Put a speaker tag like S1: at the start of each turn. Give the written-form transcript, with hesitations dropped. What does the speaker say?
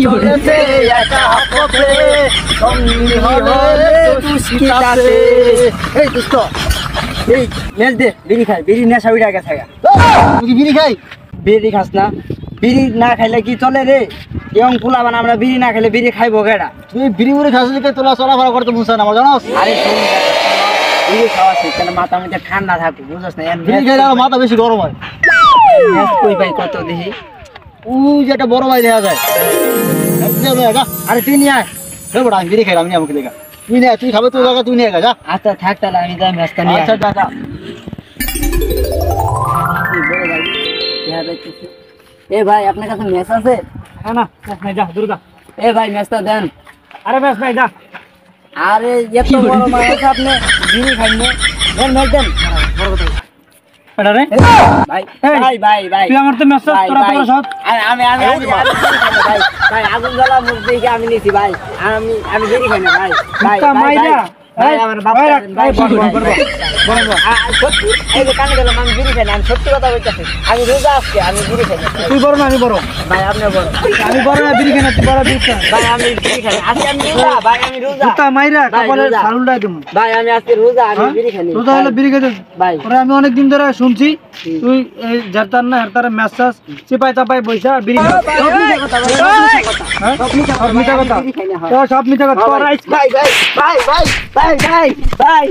S1: চলেছে একা পথে সঙ্গী হলে দুষ্কৃতাতে। এই দোস্ত এই মেল দে বিড়ি খাই, বিড়ি নেশা উঠে গেছে।
S2: তুই বিড়ি খাই?
S1: বিড়ি খাস না? বিড়ি না খাইলে কি চলে রে? এবং পোলা বান আমরা বিড়ি না খেলে বিড়ি খাইবো কেডা?
S2: তুই বিড়ি মুড়ি খাস লিখে তোলা চলাফেরা করতে বুঝছ না, আমার জানোস?
S1: আরে বিড়ি খাওয়া শেষ তাহলে মাথা মধ্যে ঠান্ডা থাকুক, বুঝছ না?
S2: বিড়ি খাইলে আমার মাথা বেশি গরম হয়।
S1: কই ভাই কত দেখি
S2: ওই যে একটা বড় ভাই দেখা যায়।
S1: আরে তুই নিয়ে আয়।
S2: আমি বিড়ি খাই, আমি আমাকে দেখা তুই নিয়ে তুই খাবে তোর জায়গা তুই নিয়ে যা।
S1: আচ্ছা থাক তাহলে আমি যাই ম্যাচটা নিয়ে।
S2: আচ্ছা যা।
S1: এ ভাই আপনার কাছে ম্যাচ আছে?
S2: হ্যাঁ না নাই, যা দূর যা।
S1: এ ভাই ম্যাচটা দেন।
S2: আরে ব্যাস নাই, যা।
S1: আরে এত বড় মানুষ আপনি বিড়ি খাইন না? দেন ম্যাচ দেন।
S2: এটা রে
S1: ভাই ভাই ভাই ভাই
S2: তুই আমার তো ম্যাচ তোরা তোরা সব।
S1: আমি ভাই আগুন জ্বালা মুখ দেখে আমি নিছি ভাই। আমি বিড়ি খাই না ভাই। ভাই ভাই আমার বাবা ভাই সত্যি এই যে কানে গেলাম আমি বিড়ি খাই না। আমি সত্যি কথা বলতেছি, আমি রোজা আজকে আমি বিড়ি খাই না।
S2: তুই বড় না আমি বড়?
S1: ভাই আপনি বড়।
S2: আমি বড় না বিড়ি খাই না, তুই বড় বিড়ি খা।
S1: ভাই আমি বিড়ি খাই না আজকে, আমি রোজা ভাই, আমি রোজা।
S2: জুতা মাইরা কপালে সালুন্ডাই দেব
S1: ভাই আমি আজকে রোজা, আমি বিড়ি খাই না।
S2: রোজা হলে বিড়ি খাইতে
S1: ভাই
S2: ওরে আমি অনেক দিন ধরে শুনছি তুই এই জারতার না হেরতার মেসাজ চিপাই চাপাই বইসা বিড়ি খা।
S1: সব মিথ্যা কথা ভাই, সব মিথ্যা কথা।
S2: সব মিথ্যা কথা।
S1: তো
S2: সব মিথ্যা কথা।
S1: ভাই ভাই ভাই ভাই ভাই ভাই ভাই।